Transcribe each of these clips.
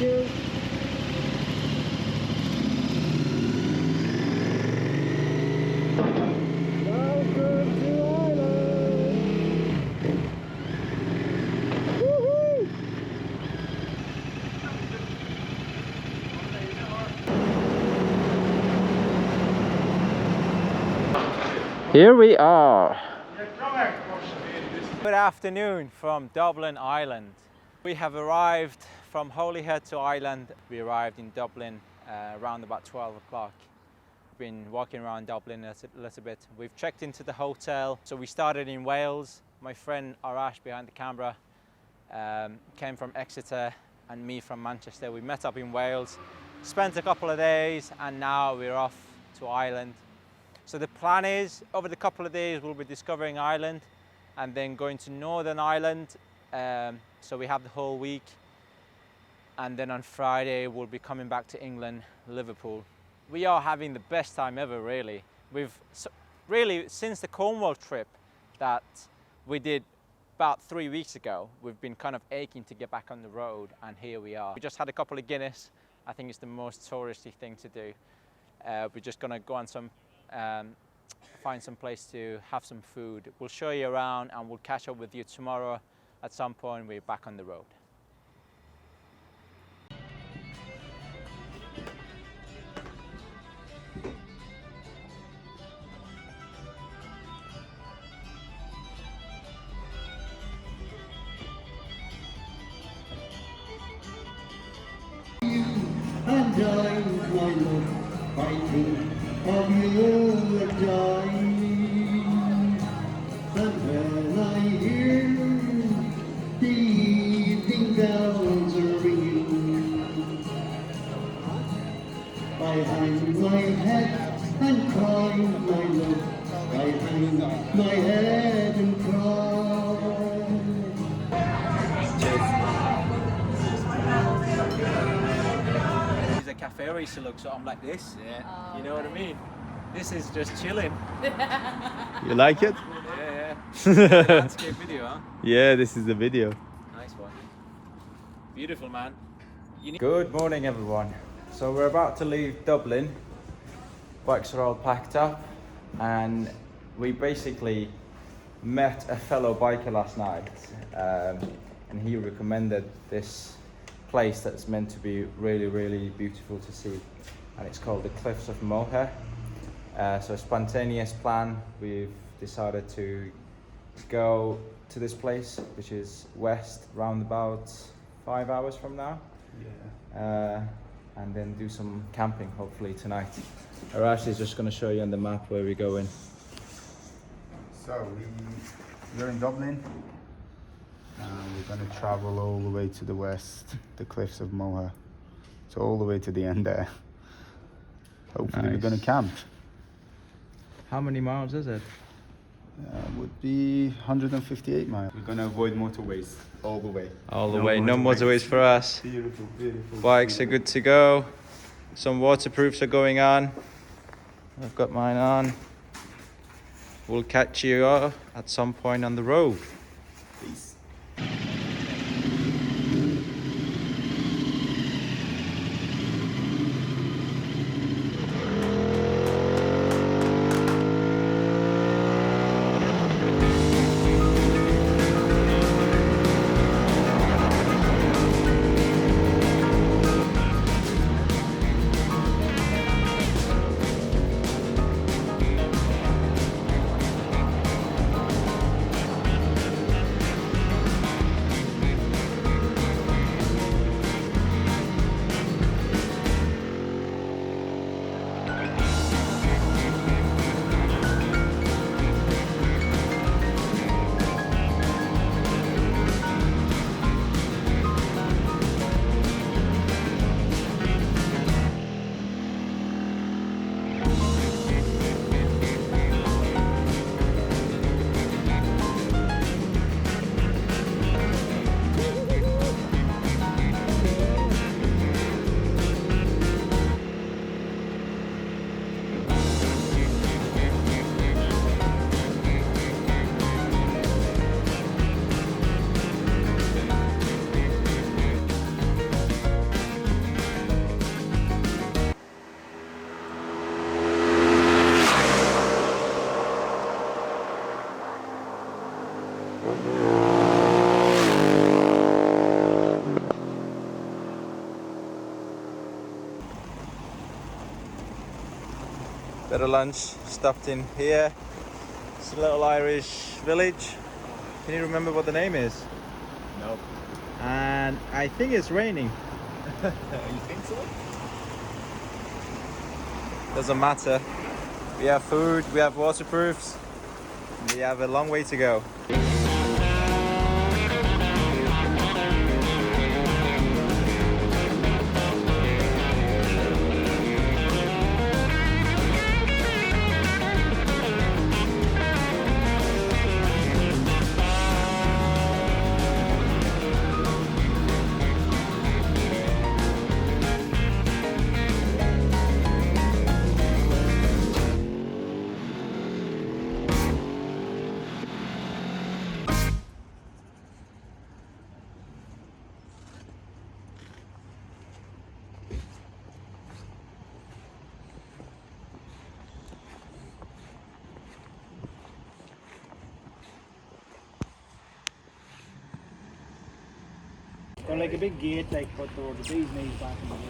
you. Welcome to Ireland. Woohoo! Here we are. Good afternoon from Dublin, Ireland. We have arrived from Holyhead to Ireland. We arrived in Dublin around about 12 o'clock. We've been walking around Dublin a little bit. We've checked into the hotel. So we started in Wales. My friend Arash behind the camera came from Exeter and me from Manchester. We met up in Wales, spent a couple of days, and now we're off to Ireland. So the plan is, over the couple of days, we'll be discovering Ireland and then going to Northern Ireland. So we have the whole week. And then on Friday, we'll be coming back to England, Liverpool. We are having the best time ever, really. Really, since the Cornwall trip that we did about 3 weeks ago, we've been kind of aching to get back on the road, and here we are. We just had a couple of Guinness. I think it's the most touristy thing to do. We're just gonna go on find some place to have some food. We'll show you around and we'll catch up with you tomorrow. At some point, we're back on the road. And I, my love, fighting of you and I. And when I hear the evening bells are ringing, I hang my head and cry, my love. I hang my head and cry. A cafe where I used to look something like this. Yeah. You know what I mean? This is just chilling. You like it? Yeah, yeah. Landscape video, huh? Yeah, this is the video. Nice one. Beautiful, man. Good morning, everyone. So we're about to leave Dublin. Bikes are all packed up, and we basically met a fellow biker last night, and he recommended this place that's meant to be really, really beautiful to see, and it's called the Cliffs of Moher. So spontaneous plan, we've decided to go to this place, which is west, round about 5 hours from now. Yeah. And then do some camping, hopefully tonight. Arash is just going to show you on the map where we're going. So we're in Dublin. We're going to travel all the way to the west, the Cliffs of Moher. So all the way to the end there. Hopefully we're going to camp. How many miles is it? Would be 158 miles. We're going to avoid motorways all the way. All the way, no motorways for us. Beautiful, beautiful. Bikes are good to go. Some waterproofs are going on. I've got mine on. We'll catch you at some point on the road. Peace. Bit of lunch, stopped in here. It's a little Irish village. Can you remember what the name is? No. And I think it's raining. You think so? Doesn't matter. We have food, we have waterproofs. We have a long way to go. They're like a big gate, like, but they were the bees knees back in the day.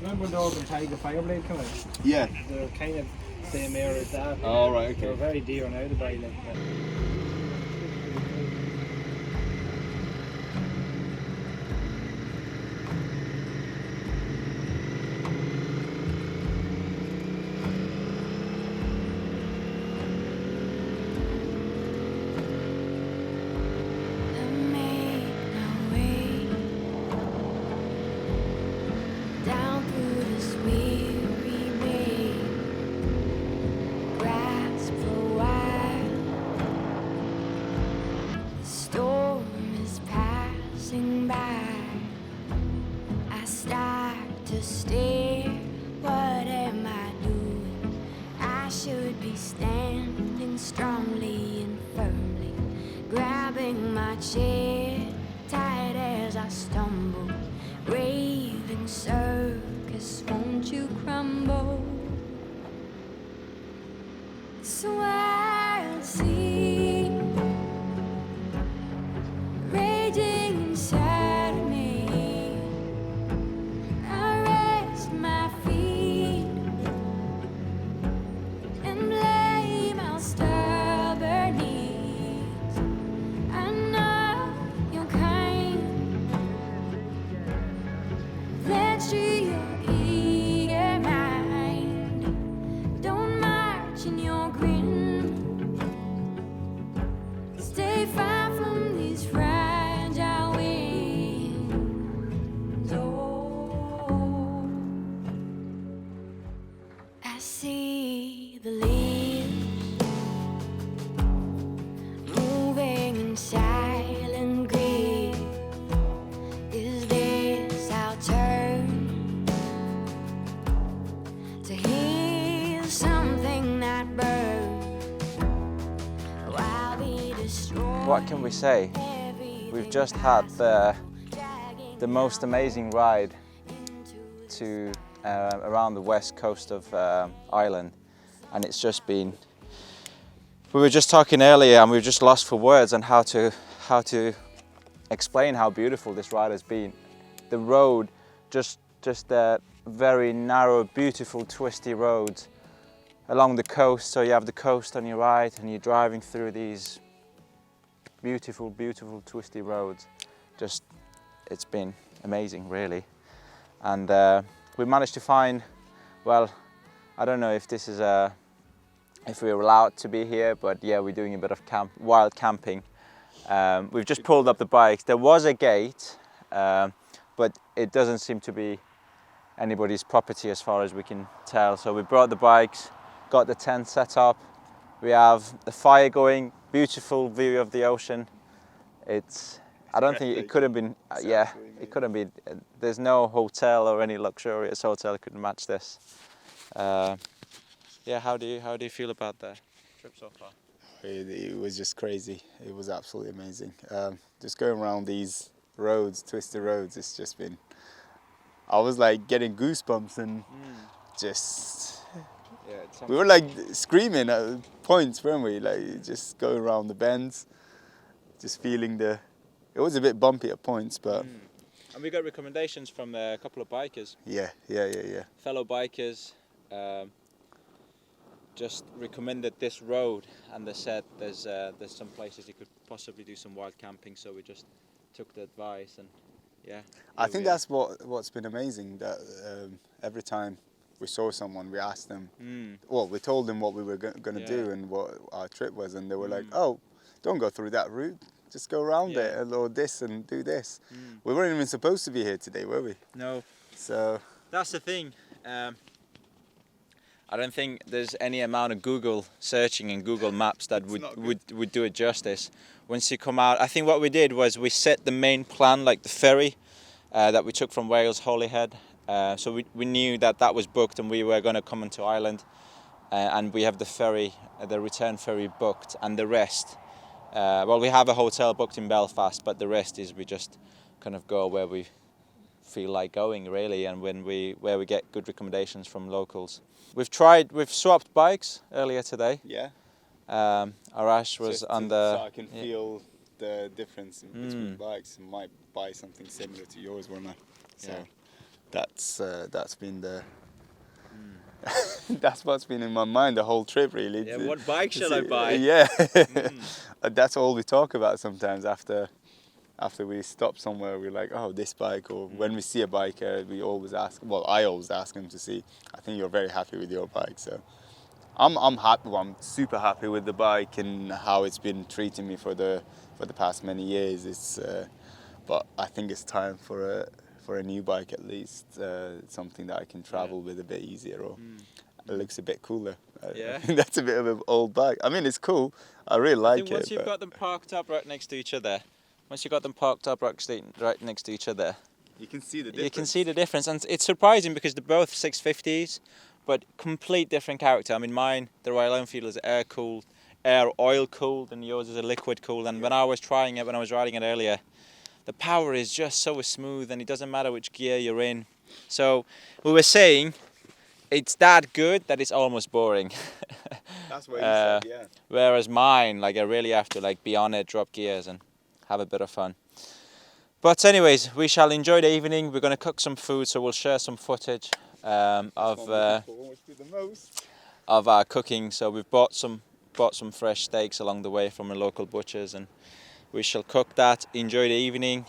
Remember when the Urban Tiger Fireblade came out? Yeah. They're kind of same era as that. Oh, right, okay. They're very dear now to buy, like that. Stare, what am I doing? I should be standing strongly and firmly, grabbing my chair tight as I stumble, raving circus, won't you crumble? So I'll see raging inside of me. My feet and blame our stubborn knees. I know you're kind. Let's see your eager mind. Don't march in your grin. Stay far from these fragile winds. Oh, I see the leaves moving in silent grief. Is this our turn to heal something that burns? While we destroy. What can we say? We've just had the most amazing ride to around the west coast of Ireland, and it's just been. We were just talking earlier, and we were just lost for words on how to explain how beautiful this ride has been. The road, just very narrow, beautiful, twisty roads along the coast. So you have the coast on your right, and you're driving through these beautiful, beautiful, twisty roads. Just, it's been amazing, really, and. We managed to find, well, I don't know if this is if we're allowed to be here, but yeah, we're doing a bit of wild camping. We've just pulled up the bikes. There was a gate, but it doesn't seem to be anybody's property as far as we can tell. So we brought the bikes, got the tent set up. We have the fire going, beautiful view of the ocean. I don't think it could have been, yeah, it could have been, there's no hotel or any luxurious hotel could match this. Yeah, how do you feel about the trip so far? It was just crazy. It was absolutely amazing. Just going around these roads, twisted roads, it's just been, I was like getting goosebumps and just, Yeah, we were like screaming at points, weren't we? Like just going around the bends, just feeling it was a bit bumpy at points, but... And we got recommendations from a couple of bikers. Yeah. Fellow bikers. just recommended this road, and they said there's some places you could possibly do some wild camping. So we just took the advice, and yeah. I here think we are. that's what's been amazing. That every time we saw someone, we asked them. Well, we told them what we were going to do and what our trip was, and they were like, "Oh, don't go through that route. Just go around it, or this, and do this." We weren't even supposed to be here today, were we? No. So That's the thing. I don't think there's any amount of Google searching and Google Maps that would do it justice. Once you come out, I think what we did was we set the main plan, like the ferry that we took from Wales, Holyhead. So we knew that was booked, and we were going to come into Ireland, and we have the ferry, the return ferry booked, and the rest. Well, we have a hotel booked in Belfast, but the rest is we just kind of go where we feel like going, really, and where we get good recommendations from locals. We've swapped bikes earlier today. yeah, Arash was on the. so I can feel the difference in between bikes, and might buy something similar to yours, won't I? So that's been the. That's what's been in my mind the whole trip, really. Yeah, what bike shall I buy? Yeah, that's all we talk about sometimes after we stop somewhere. We're like, oh, this bike, or when we see a biker, we always ask. Well, I always ask him to see. I think you're very happy with your bike, so I'm happy. Well, I'm super happy with the bike and how it's been treating me for the past many years. It's but I think it's time for a new bike at least, something that I can travel with a bit easier, or it looks a bit cooler. Yeah. That's a bit of an old bike. I mean, it's cool. I really like I think once it. you've got them parked up right next to each other, right next to each other, you can see the difference. you can see the difference, and it's surprising because they're both 650s, but complete different character. I mean, mine, the Royal Enfield, is air oil cooled, and yours is a liquid cooled. And when I was trying it, when I was riding it earlier, the power is just so smooth, and it doesn't matter which gear you're in. So we were saying it's that good that it's almost boring. That's what you said, yeah. Whereas mine, like, I really have to like be on it, drop gears, and have a bit of fun. But anyways, we shall enjoy the evening. We're going to cook some food, so we'll share some footage of our cooking. So we've bought some fresh steaks along the way from the local butchers, and we shall cook that, enjoy the evening,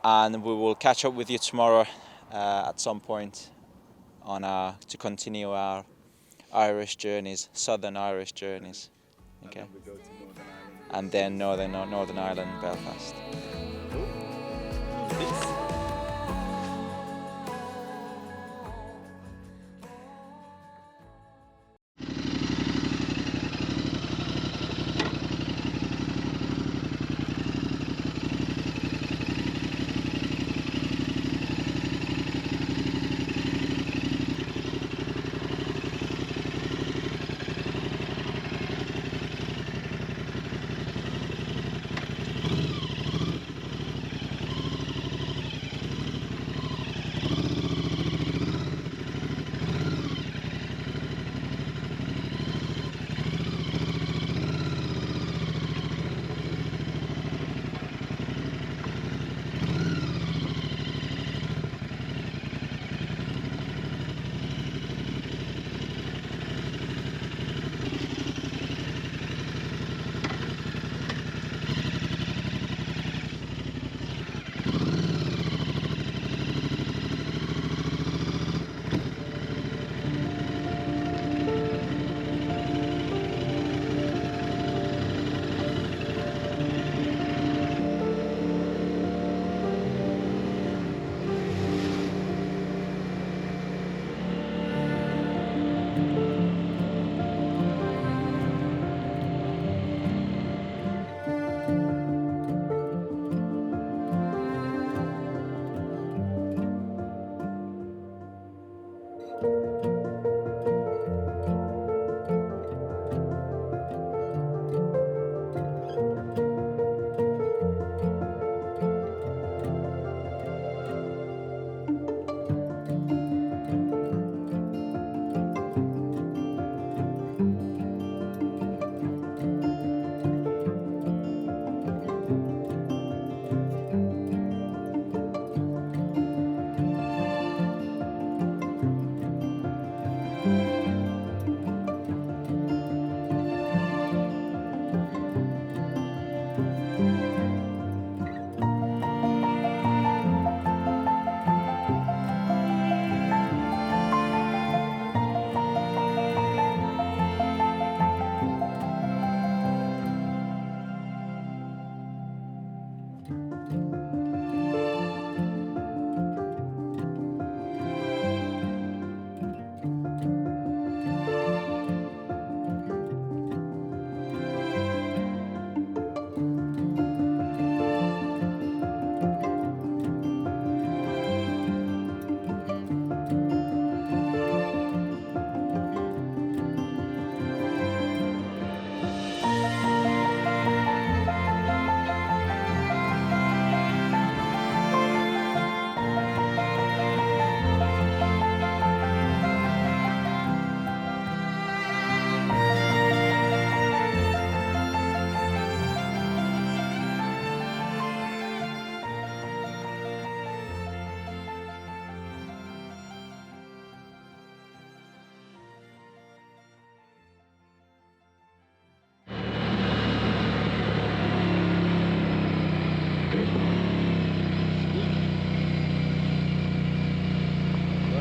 and we will catch up with you tomorrow at some point to continue our Irish journeys, Southern Irish journeys. Okay. And then Northern Ireland, Belfast.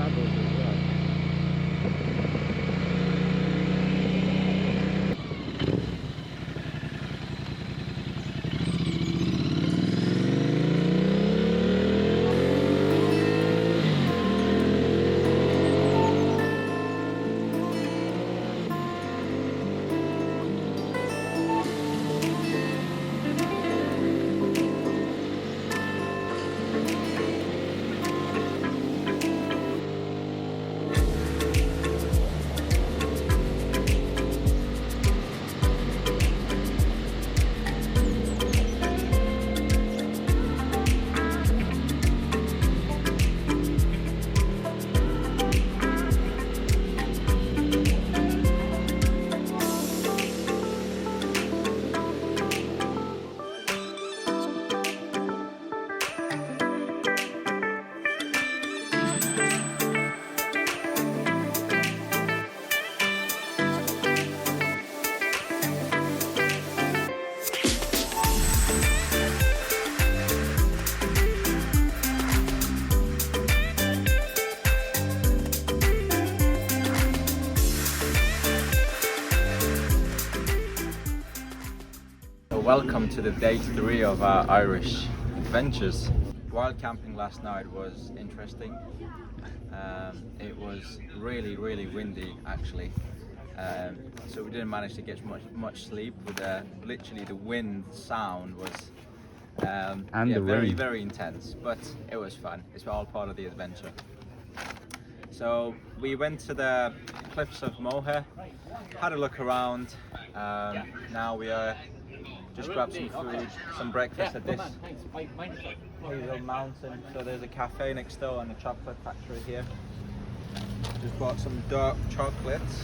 travels as well. Welcome to the day 3 of our Irish adventures. While camping last night was interesting. It was really windy actually, so we didn't manage to get much sleep. With literally the wind sound was very intense, but it was fun. It's all part of the adventure. So we went to the cliffs of Moher, had a look around. Now we are just grab some food, some breakfast at this Hazel Mountain. So there's a cafe next door and a chocolate factory here. Just bought some dark chocolates.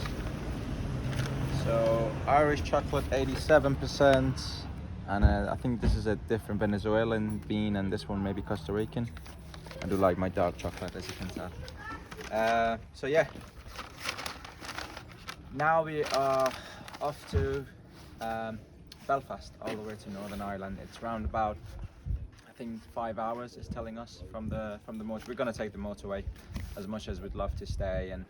So Irish chocolate 87%, and I think this is a different Venezuelan bean, and this one maybe Costa Rican. I do like my dark chocolate, as you can tell. So yeah, now we are off to Belfast, all the way to Northern Ireland. It's round about, I think, 5 hours it's telling us from the motor. We're going to take the motorway, as much as we'd love to stay and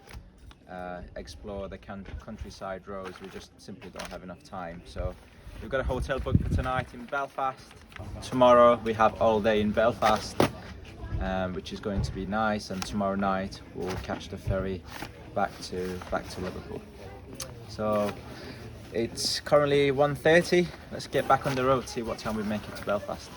explore the countryside roads. We just simply don't have enough time. So we've got a hotel booked for tonight in Belfast. Tomorrow we have all day in Belfast, which is going to be nice, and tomorrow night we'll catch the ferry back to Liverpool. So it's currently 1:30. Let's get back on the road, see what time we make it to Belfast.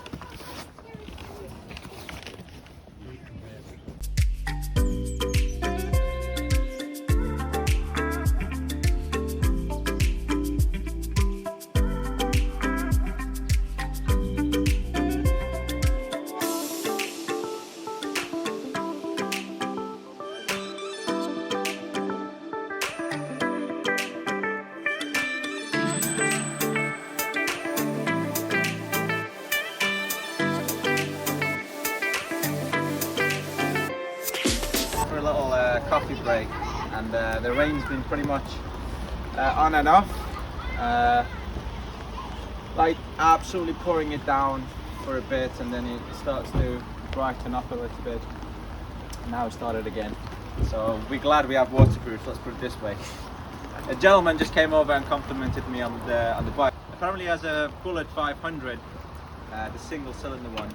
Coffee break, and the rain's been pretty much on and off, like absolutely pouring it down for a bit, and then it starts to brighten up a little bit. Now it started again, so we're glad we have waterproof, let's put it this way. A gentleman just came over and complimented me on the bike. Apparently has a Bullet 500, the single cylinder one,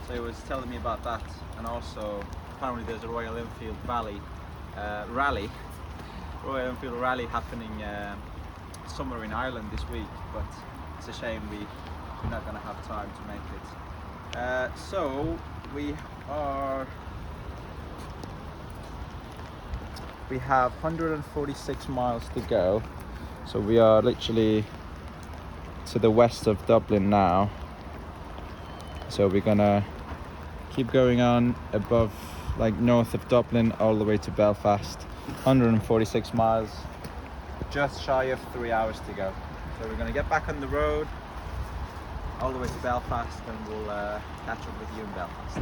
so he was telling me about that. And also apparently there's a Royal Enfield rally happening somewhere in Ireland this week, but it's a shame we're not going to have time to make it. So we have 146 miles to go, so we are literally to the west of Dublin now. So we're gonna keep going on above, like north of Dublin, all the way to Belfast. 146 miles, just shy of 3 hours to go. So we're gonna get back on the road all the way to Belfast, and we'll catch up with you in Belfast.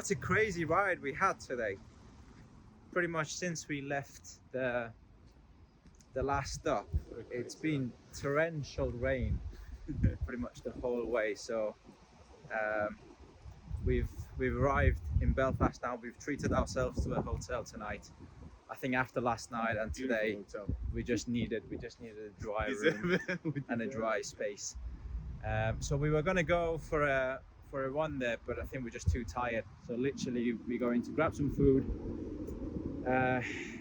What a crazy ride we had today. Pretty much since we left the last stop, it's been torrential rain pretty much the whole way. So we've arrived in Belfast now. We've treated ourselves to a hotel tonight. I think after last night and today, we just needed a dry room and a dry space. So we were gonna go for a run there, but I think we're just too tired. So literally, we're going to grab some food,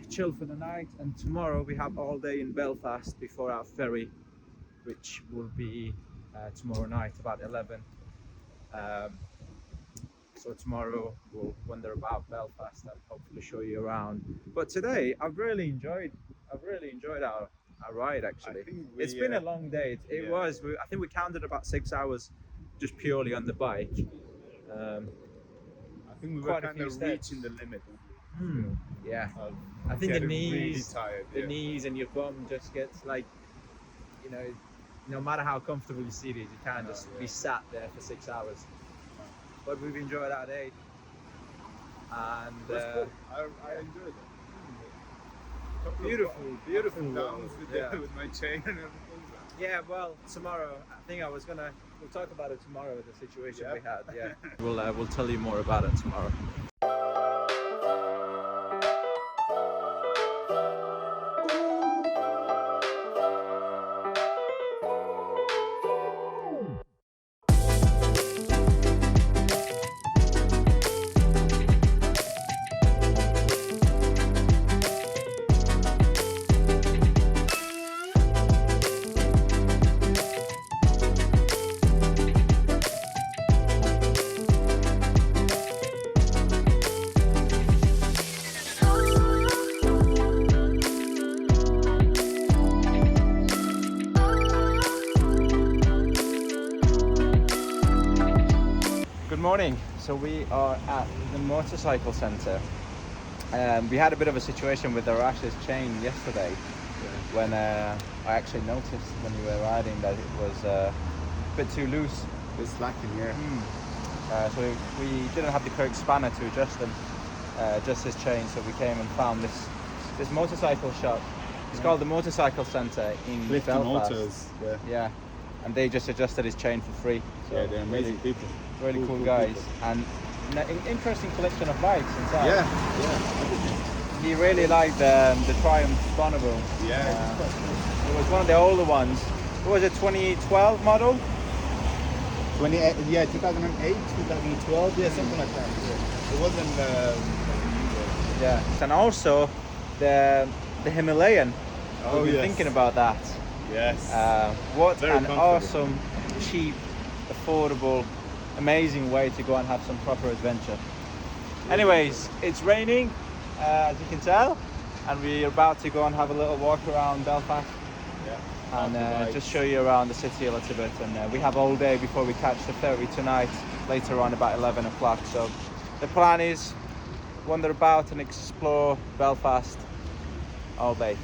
chill for the night, and tomorrow we have all day in Belfast before our ferry, which will be tomorrow night about 11. So tomorrow we'll wander about Belfast and hopefully show you around. But today I've really enjoyed our ride actually. It's been a long day. It was. I think we counted about 6 hours just purely on the bike. I think we were Quite a kind few of steps. reaching the limit. Yeah. Of I think the getting really knees, tired, the knees and your bum just gets like, you know, no matter how comfortable you sit is, you can't just be sat there for 6 hours. But we've enjoyed our day, and I enjoyed it. beautiful Downs with, yeah. with my chain and everything. Yeah, well, tomorrow I think we'll talk about it tomorrow. The situation we had. Yeah, we'll tell you more about it tomorrow. Good morning. So we are at the motorcycle centre. We had a bit of a situation with the Rash's chain yesterday when I actually noticed when we were riding that it was a bit too loose. It's slacking here. So we didn't have the correct spanner to adjust his chain, so we came and found this motorcycle shop. It's called the Motorcycle Centre in Clifton Belfast. Motors. Yeah, and they just adjusted his chain for free. So Yeah, they're amazing people. really cool cool guys, people. and an interesting collection of bikes inside. Yeah. He really liked the Triumph Bonneville. Yeah. It was one of the older ones. What was it, 2012 model? 2008, 2008, 2012, something like that. Yeah. It wasn't. Yeah. And also the Himalayan. Oh, We've been yes. thinking about that. Yes. What Very an comfortable. awesome, cheap, affordable, amazing way to go and have some proper adventure. Anyways, it's raining, as you can tell, and we're about to go and have a little walk around Belfast Yeah. and just show you around the city a little bit. And we have all day before we catch the ferry tonight, later on about 11 o'clock. So the plan is wander about and explore Belfast all day.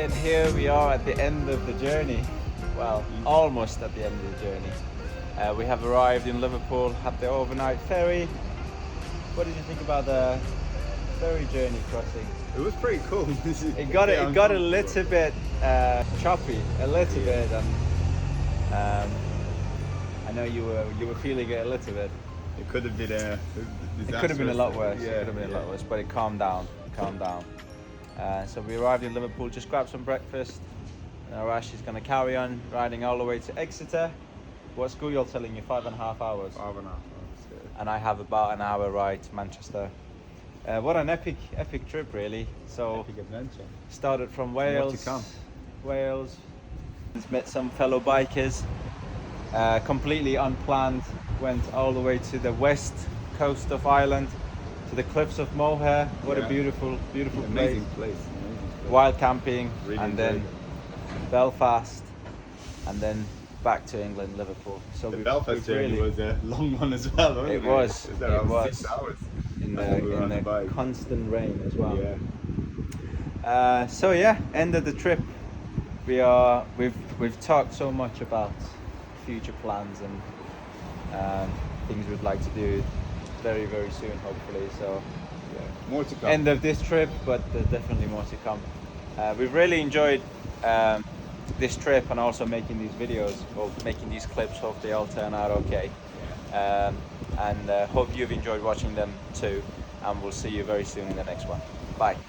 And here we are at the end of the journey. Well, almost at the end of the journey. We have arrived in Liverpool, had the overnight ferry. What did you think about the ferry journey crossing? It was pretty cool. It got a little bit choppy, a little bit, and I know you were feeling it a little bit. It could have been a It could have been a lot worse. Yeah, It could have been a lot worse, but it calmed down. So we arrived in Liverpool, just grabbed some breakfast. And Arash is going to carry on riding all the way to Exeter. What's Google telling you? 5.5 hours. 5.5 hours. Yeah. And I have about an hour ride to Manchester. What an epic trip, really. So Epic adventure. started from More Wales. to come. Wales. Met some fellow bikers. Completely unplanned. Went all the way to the west coast of Ireland, to the cliffs of Moher. What a Yeah. beautiful Amazing place. place. Wild camping, Really and then Belfast, and then back to England, Liverpool. So The we've Belfast journey really, was a long one as well, wasn't it? It was. It was around It was. 6 hours. in That's when we were on the the bike. constant rain as well. Yeah. So yeah, end of the trip. We've talked so much about future plans and things we'd like to do very soon, hopefully. So Yeah. More to come. end of this trip, but there's definitely more to come. We've really enjoyed this trip and also making these videos, or making these clips. Hope they all turn out okay. And hope you've enjoyed watching them too. And we'll see you very soon in the next one. Bye.